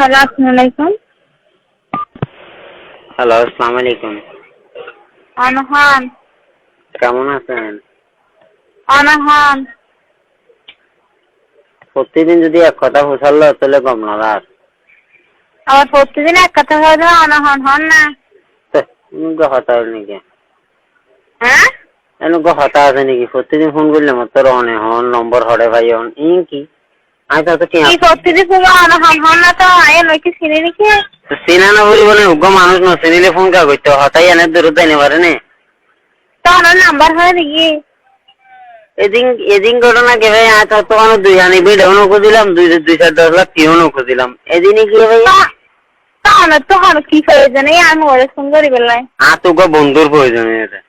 Hello, আসসালামু আলাইকুম। Hello, আসসালামু আলাইকুম। অনহান। কেমন আছেন? অনহান। প্রতিদিন যদি এক কথা ফুসাল্লো তাহলে কম না আর আবার প্রতিদিন এক কথা হয়ে অনহন হন না। এনেকুৱা হতা নাকি? হ্যাঁ, এনেকুৱা হতা আছে নাকি? প্রতিদিন ফোন করলে মাত্র অনে হন নম্বর হরে ভাই হন ইন কি আচ্ছা তো কি প্রতিদিন তুমি অনহন হন না তো আয় নয় কি চিনি নাকি? চিনা না বলি বলে উগ্র মানুষ ন চিনিলে ফোন কা করতে হতাই এনে দূরত যাইতে পারে না তো আমার নাম্বার হয় নাকি? এদিন এদিন ঘটনা কে ভাই আজ তো কোনো দুই আনি ভিডিও খুঁজিলাম 2-4 লাখ টিও খুঁজিলাম এদিনই কি ভাই তো হন কি প্রয়োজন এই আমি ওরে ফোন করি বেলায় তোকে বন্ধুর প্রয়োজন এটা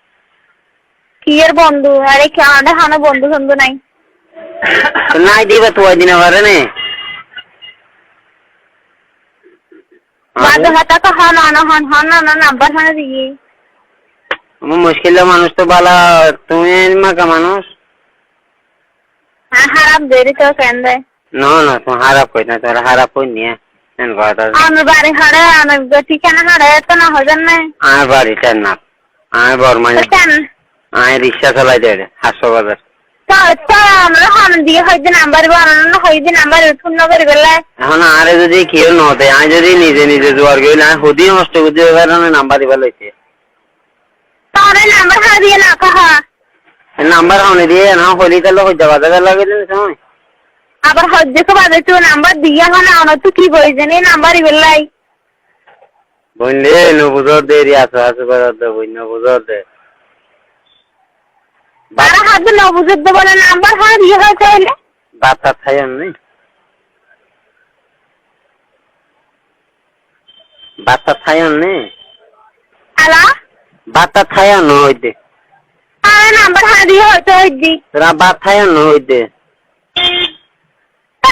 কি এর বন্ধু? আরে কি আমাদের হানো বন্ধু বন্ধু নাই নাই দিবা তো দিনে পারে না বাদ হাতা তো হন অনহন হন না নাম্বার হয় দিই আমার মুশকিল মানুষ তো বালা তুমি মাকা মানুষ হ্যাঁ খারাপ দেরি তো কেন দেয় না না তুমি খারাপ কই না তোরা খারাপ কই নিয়ে আমার বাড়ি হারে আমার ঠিকানা হারে তো না হয়ে যান না আমার বাড়িটার না আমি বর্মাই কেন আমি রিক্সা চালাই দেয় হাসপাতাল তো আমরা হান দিয়ে হয়তো নাম্বার বানানো হয়তো নাম্বার ফোন করে গেলে এখন আরে যদি কেউ নদে আমি যদি নিজে নিজে জোয়ার গেলে আমি হুদি নষ্ট করতে পারে নাম্বার দিবার লইছে তাহলে নাম্বার হারা দিয়ে না কাহা নাম্বার হনে দিয়ে না হলি তাহলে হইতে বাজার লাগে সময় আবার হজ্জকে বাজে তো নাম্বার দিয়ে হয় না অন্য তো কি বলছেন এই নাম্বার বেলাই বললে নবুজর দে রিয়াস হাসু করার দে বই নবুজর দে বারা হাত ন বুঝতে বলে নাম্বার হারা দিয়ে হয় তাহলে বাতা খাইন নেই বাতা খাইন নেই আলা বাতা খাইন হইতে আরে নাম্বার হারা দিয়ে হয়তো হইদি তোরা বাত খাইন হইতে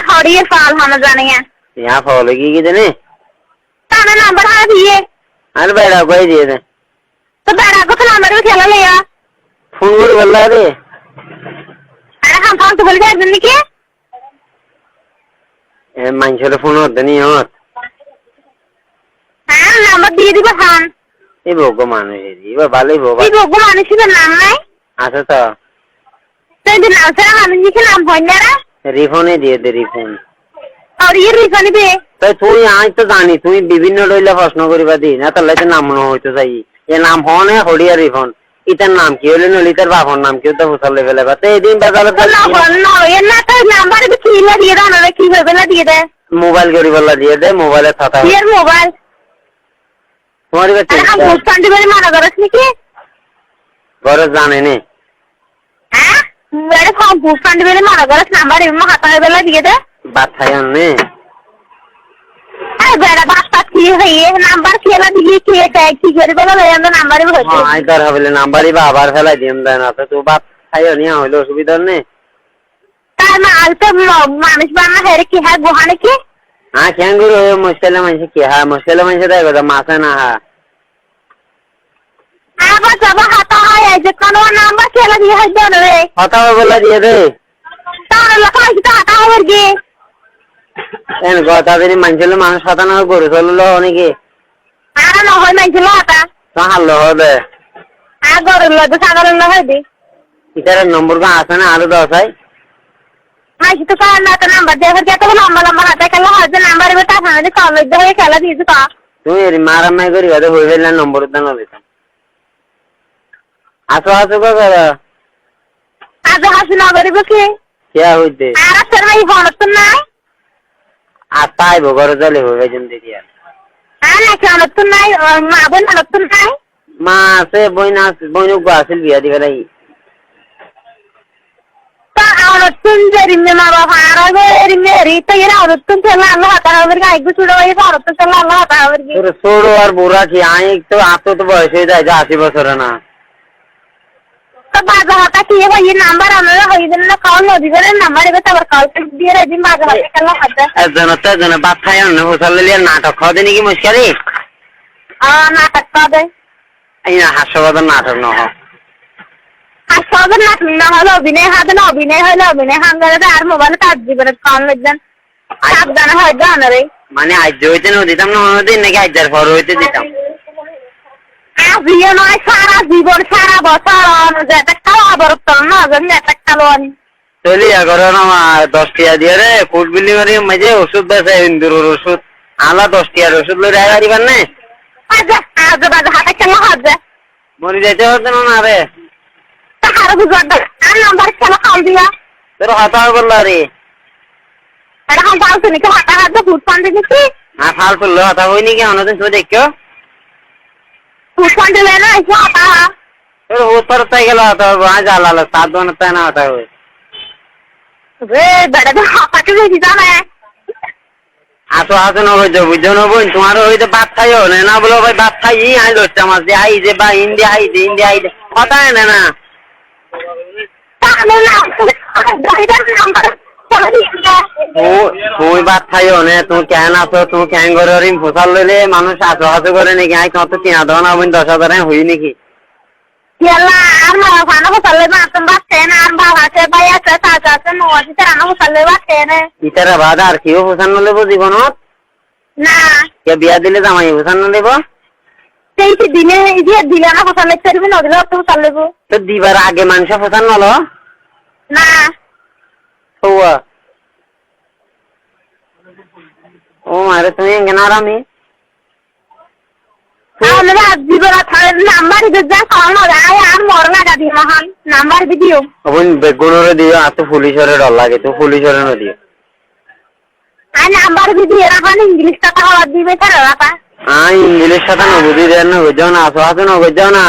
হরিয়ে ফাল হানা জানে यहाँ फॉलो की জানে তাহলে নাম্বার হারা দিয়ে আরে বেড়া কই দিয়ে দে তো বেড়া কথা নাম্বার খেলা লিয়া ফোন করে বললা রে আরে হাম ফাল তো বলে যাবেন নাকি এ মানুষের ফোন হতে নি হত হ্যাঁ নাম্বার দিয়ে দিব হান এই বগো মানুষ এবা ভালোই বাবা এই বগো মানুষের নাম নাই আচ্ছা তো তো এই নাম ছাড়া আমি কি নাম হয় না রিফোনে দিয়ে দে রিফোন আর ইয়ে রিফানি বে তাই তুই আজ তো জানি তুই বিভিন্ন রইলে প্রশ্ন করিবা দি না তাহলে তো নাম মনে হইতো চাই এ নাম হনে হরিয়া রিফোন ইতার নাম কি হইলে নলিতার বাপর নাম কি তো ফুসালে ফেলে বা এদিন বাজারে না এর না তো নাম্বার কি না দিয়ে দাও না কি হবে না দিয়ে দে মোবাইল করি বললা দিয়ে দে মোবাইলে থাকা এর মোবাইল তোমার কাছে আরে হাম বুঝতাম দিবে মানা করছ নাকি ঘরে জানে নে হ্যাঁ মেরে হাম বুঝতাম দিবে মানা করছ নাম্বার এমন হাতে বেলা দিয়ে দে বাত খাই নে আরে বেড়া বাস্তা কি হইয়ে নাম্বার খেলা দিয়ে কি এটা কি করে বলা যায় আমরা নাম্বারই হচ্ছে আই তার হবে নাম্বারই বা আবার ফেলাই দিম দেয় না তো বাত খাইও নিয়া হইলো অসুবিধা নেই তার না আলতে মানুষ বানা হেরে কি হ্যাঁ গোহানে কি হ্যাঁ কেন গুরু মুশকিলে মানুষ কি হ্যাঁ মুশকিলে মানুষ দেয় কথা মাসে না হ্যাঁ আবার যাবা হাতা হয় যে কোন নাম্বার খেলা দিয়ে হয় দেন রে কথা বলা দিয়ে দে তার লেখা আছে তা হাতা হবে কি এন কথা দিন মানুষের মানুষ কথা না গরু চললো অনেকে আরে না হয় নাই ছিল হাতা তো হারলো হবে আগর লদ সাগর লহাই দি ইতার নম্বর কা আছে না আরো 10 হয় মাইছি তো কার না তো নাম্বার দেখে কত লম্বা লম্বা হাতা খেলা হয় যে নাম্বার বেটা হানে কলেজ দিয়ে খেলা দিয়েছে কা তুমি এর মারামারি করি বাদে হইবে না নম্বর দান দিতাম আসো আসো কাকা আজ হাসি না করিব কি কে হইতে আর তোর ভাই ফোন তো নাই আতাই বগর জলে হইবে যেন দেখি আর আর না কেন তো নাই মা বোন না তো নাই মা আছে বইনা বইনু গাছিল বিয়া দিবে নাই তা আর তুন জেরি মা বাবা আর এরি মেরি তো এরা আর তুন চলা আল্লাহ তা হবে গাই গু ছুড়ো এই আর তো চলা আল্লাহ তা হবে কি তোর ছোড়ো আর বুড়া কি আই তো আতো তো বয়স হয়ে যায় 80 বছর না তো বাজা হাতা কি ভাই নাম্বার আমরা হই দেন না কল নদীর নাম্বার এবার আবার কল দিয়ে রে দিন বাজা হাতা খেলা হাতা একজন বাদ খাই না হোসালে লিয়া নাটক খাওয়া দেনি কি মুশকিলি নাটক পাবে এই না হাস্যবাদন নাটক ন আর সব নাটক না হলো অভিনয় হাতে না অভিনয় হলো অভিনয় হাঙ্গারে আর মোবাইলে কাজ দিবেন কল লাগবেন সাবধান হয় জানা রে মানে আজ হইতে না দিতাম না অন্যদিন নাকি আজের পর হইতে দিতাম আজিও নয় সারা জীবন সারা বছর যেটা খাওয়া বরতল না জানি একটা খালোয়ানি চলি এগারো না 10 টাকা দিয়ে রে ফুড বিলি মারি মাঝে ওষুধ বেছে ইন্দুর ওষুধ আলা 10 টাকার ওষুধ লই রায় পারিবার না আজ আজ বাজ হাতে কেন হাজে মরি যাইতে হতো না রে তাহার বুঝাদ আর নাম্বার কেন কল দিয়া তোর হাতা বললা রে এটা হাল পালছ নাকি হাতা হাতে ফুড ফান্ড দিছি আর ফাল ফুল হাতা হইনি কি অন্যদিন তুই দেখো ফুড ফান্ড লেনা এসে হাতা তোর উপর তাই গেল হাতা আজ আলালা 7 দন তাই না হাতা হই রে বেড়া তো হাতা কে দিছি জানা আতো আতো না বুঝো বুঝো না বোন তোমার হইতে ভাত খাইও না বলো ভাই ভাত খাই আই লচ্ছা মাছ দিয়ে আই যে বা হিন্দি আই দে হিন্দি আই দে কথা না না তাহলে না ড্রাইভার নাম্বার তুই ভাত খাইও না তুই কেন আছো তুই কেন করে রিম ফসল লইলে মানুষ আছো আছো করে নাকি আই কত চিনা দাও না বোন 10,000 হই নাকি ইয়ালা আর মা খানা ফসল না তুমি বাস কেন আর বাবা আছে ভাই আছে চাচা আছে নওয়াজি তারা না ফসল বাস কেন ইতারা বাদ আর কিও ফসল নলেব জীবনত না কে বিয়া দিলে জামাই ফসল নলেব সেই দিনে এই যে দিলে না ফসল লেতে দিবে না দিলে তো ফসল লেবো তো দিবার আগে মানুষ ফসল নলো না হওয়া ও মারে তুমি এঙ্গেনা রামি তাহলে জীবন নাম্বার যা খাওয়ানো যায় আর মর লাগা দিও মহান নাম্বার দিও বোন বেগুনরে দিও আর তো পুলিশরে ডর লাগে তো পুলিশরে ন দিও আর নাম্বার দিয়ে রাখান ইংলিশ কথা হওয়া দিবে তারা রাখা ইংলিশ কথা ন বুঝি দেন না বুঝো না আসো আসো না বুঝো না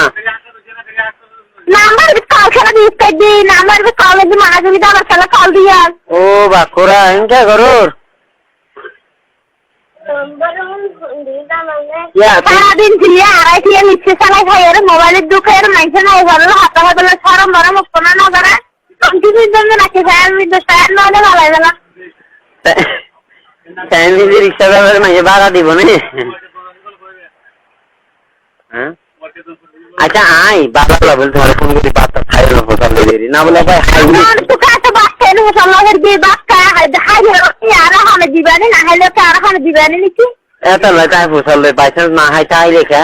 নাম্বার কল খেলা দিতে দি নাম্বার কলে দি মানা তুমি আমার খেলা কল দিয়া ও বাকুরা এনকে করুর সারাদিন দিয়ে আড়াই দিয়ে নিচ্ছে চালাই খাই আর মোবাইলের দুঃখে আর মাইছে না এবার হাতা হাতলে সরম বড় মুক্ত না না করে কন্টিনিউ জন্য রাখি যায় আমি তো স্যার নলে ভালো গেল ফ্যামিলি রিক্সা ব্যবহার মাঝে ভাড়া দিব না আচ্ছা আই বাবা বলে তোমার ফোন করে বাচ্চা খাই না ফসল দেরি না বলে ভাই হাই তো কাছে বাচ্চা এনে ফসলের দিয়ে বাচ্চা হাই আর হামে দিবানি না হলে তো আর হামে দিবানি নাকি এত লয় তাই ফসল লয় বাইচান্স না হাই তাই লেখা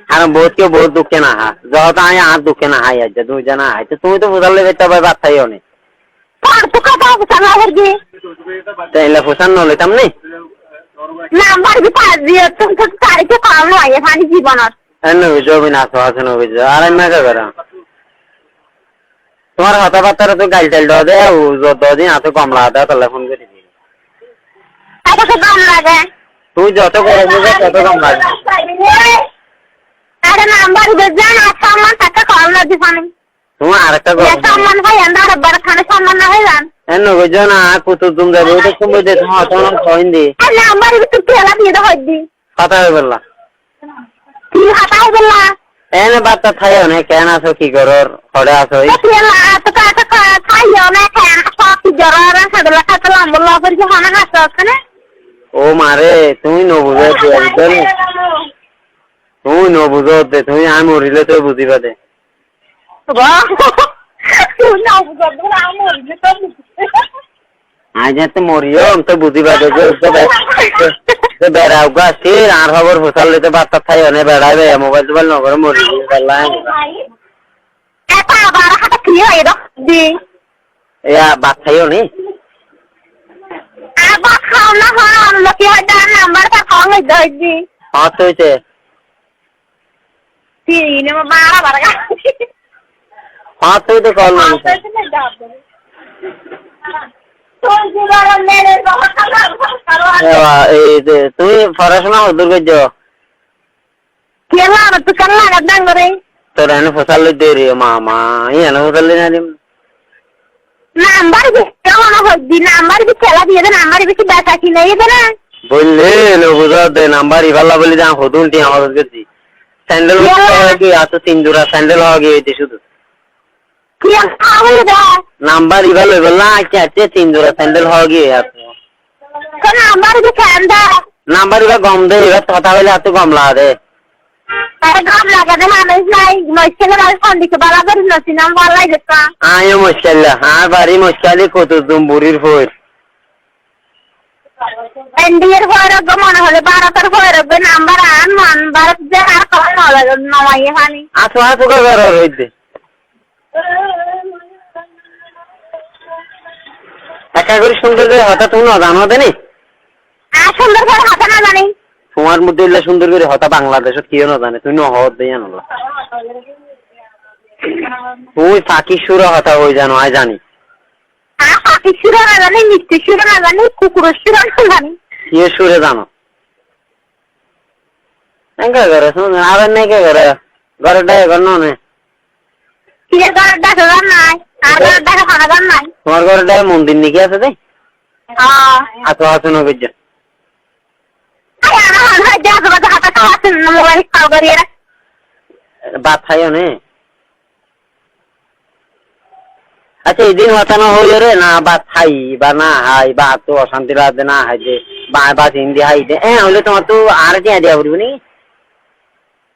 আর বহুত দুঃখে না হা যত আয় আর দুঃখে না হাই আজ তুমি জানা হাই তো তুমি তো ফসল লেবে তো ভাই বাচ্চাই অনেক তো কথা ফসলের দিয়ে তাইলে ফসল নলে তামনি নাম্বার কি পাঁচ দিয়ে তুমি তো তারিখে কম নয় এখানে জীবনত এনে জমি না তো আছে নবে আর আমি না করা তোমার কথাবার্তা তো গাল টাল দাও দে ও যত দিন এত কমলা দাও তাহলে ফোন করে দিই এটা তো দাম লাগে তুই যত করে দিবে তত কম লাগে আরে নাম্বার দেন আর সম্মান টাকা কম না দিবানি তোমার আরেকটা সম্মান ভাই আন্দার বড় খানে সম্মান না হয় জান এনে বুঝো না কত তুমি যাবে তো তুমি দে তোমার তোমার কইন দি আর নাম্বার তো তেলা দিয়ে দাও দি কথা হই বললা কি হাতা হই বললা এনে বাচ্চা খাইও না কেন আছো কি করর হড়ে আছো তেলা তো কাটা খাইও না কেন সব জরারা সাদলা খাতলা বললা পর কি হানা হাসা আছে ও মারে তুমি ন বুঝো তুই তুই ন বুঝো দে তুমি আমি মরিলে তো বুঝিবা দে বাহ তুই না বুঝো আমি মরিলে তো আজ তো মরিও তো বুঝিবা দে তো বেড়াও গাছি আর খবর ফসল দিতে বাচ্চা খাই অনেক বেড়াবে মোবাইল টোবাইল নগরে মরি বেড়াই এটা আবার হাতে কি হয় দি এয়া বাদ খাইও নি আবার খাও না হয় লোকে হয়তো নাম্বারটা কম হয়ে যায় দি হ্যাঁ তো হইছে তিন বারা বারা হ্যাঁ তুই তো কল না তুমি পড়াশোনা দূর করছো কেলা তো কাল লাগা ডাঙ্গরে তোর এনে ফসল লই রে মামা এনে ফসল লই না নাম্বার কি কেমন হইদি নাম্বার কি খেলা দিয়ে দে নাম্বার কি বেটা কি নেই দে না বললে লো বুঝা দে নাম্বার ইভালা বলি যা হদুলটি আমাদের কাছে স্যান্ডেল কি আতো 3 জোড়া স্যান্ডেল হবে এতে শুধু কি আওলে দা নাম্বার ইভালা বললা আচ্ছা 3 জোড়া স্যান্ডেল হবে আপনি কোন নাম্বার কি খান্দা নাম্বার ইভা গম দে ইভা কথা বলে এত কম লাগে আরে গম লাগা দে মানুষ নাই মুশকিল আর ফোন দিকে বরাবর নসি নাম বলাই দেখা আয় মুশকিল হ্যাঁ বাড়ি মুশকিল কত তুমি বুড়ির ফোর এনডিএর ভৈরব মনে হলে ভারতের ভৈরব নাম্বার আন মান ভারত যে আর কল নমাইয়ে পানি আসো আসো করে রইতে একা করে সুন্দর করে হতা তুমি না জানো দেনি আর সুন্দর করে হাতে না জানি তোমার মধ্যে এলে সুন্দর করে হতা বাংলাদেশত কিও না জানে তুমি নহত দেই জানো তুই ফাঁকি সুর হতা হই জানো আই জানি আর পাখি সুরা না জানি মিষ্টি সুরা না জানি কুকুরের সুরা না জানি কি সুরে জানো এঙ্কা করে শুন আর নাই কে করে ঘরটাই ঘর নে কি করে দেখা যান নাই আর করে দেখা খানা যান নাই তোমার ঘরটাই মন্দির নাকি আছে দে আতো আতো না গজ্জা আরে আমার হয় যা তো হাতে খাওয়াছেন মোবাইল খাও করিয়ে বাত খাইও নে আচ্ছা এদিন হতানো হইল রে না বাত খাই বা না হাই বা তো অশান্তি রাতে না হাই যে বা হিন্দি হাই দে হলে তোমার তো আর টিয়া দিয়া পড়বি নি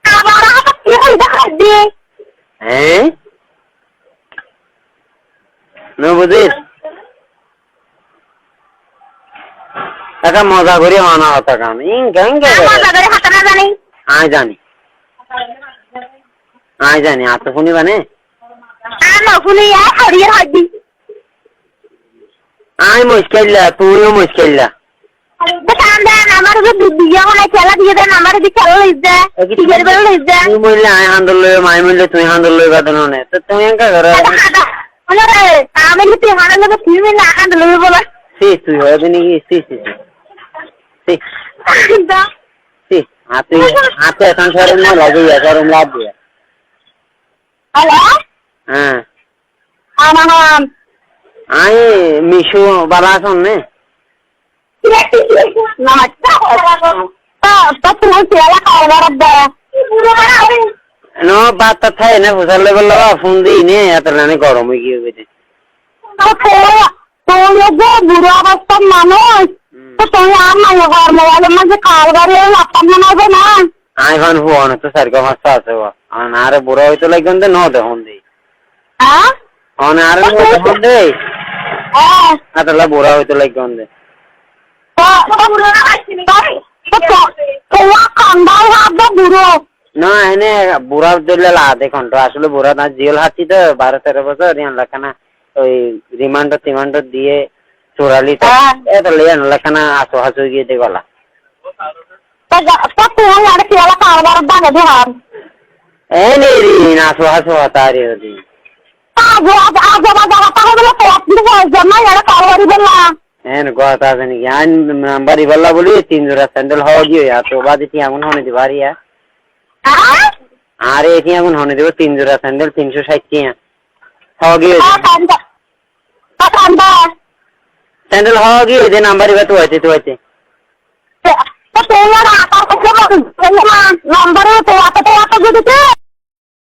আবার হাতে কি হই দেখা দি হ্যাঁ নো বুঝিস একটা মজা করে মানা হতা কাম ইনকা মজা করে হাতে না জানি আয় জানি আতো শুনি বানে আর নফুলি আর হরিয়ে হদি আয় মুশকিল্লা তুইও মুশকিল্লা দোকান দেন আমার যে দুদিয়া মানে খেলা দিয়ে দেন আমার দি খেলা লইছে টিকের বেলা লইছে তুই বললে আয় হান্দল লই মাই বললে তুই হান্দল লই বাদন নে তো তুই এঙ্কা করে মানে আমি কি হানা লাগে তুমি না হান্দল লই বলা সি তুই হয় দিনি কি সি হাতে সংসারের না লাগিয়ে গরম লাভ দিয়ে হ্যালো হ্যাঁ আমার আয় মিশু বাবা আছেন নে নো বাত তা থাই না ফুসার লেভেল লাগা ফোন দিই নে এত রানে গরম হয়ে গিয়ে গেছে বুড়ো অবস্থার মানুষ তো তুমি আর নাই ঘর মোবাইলের মধ্যে কাল বাড়ি ল্যাপটপ বানাবে না আইফোন ফোন তো সারকা মাস্তা আছে আরে বুড়া হইতো লাগন দে ন দেখুন দেই হ্যাঁ আরে দেখুন দেই আতলা বুড়া হইতো লাগন দে না এনে বুড়া দিলে লা দেখুন তো আসলে বুড়া না জেল হাতি তো 12-13 বছর ইয়ান লাখানা ওই রিমান্ড দিয়ে চোরালি এত লেন লাখানা আসো হাসু গিয়ে দে গলা এনে রি না আসো হাসু তারি হদি এন কথা আছে নাকি আইন নাম্বারই বললা বলি 3 জোড়া স্যান্ডেল হওয়া গিয়ে তো বাদে কি এমন হনে দি বাড়িয়া আরে এটি এমন হনে দেব 3 জোড়া স্যান্ডেল 360 টিয়া হওয়া গিয়ে স্যান্ডেল হওয়া গিয়ে যে নাম্বারই বা তো আছে নম্বরে তো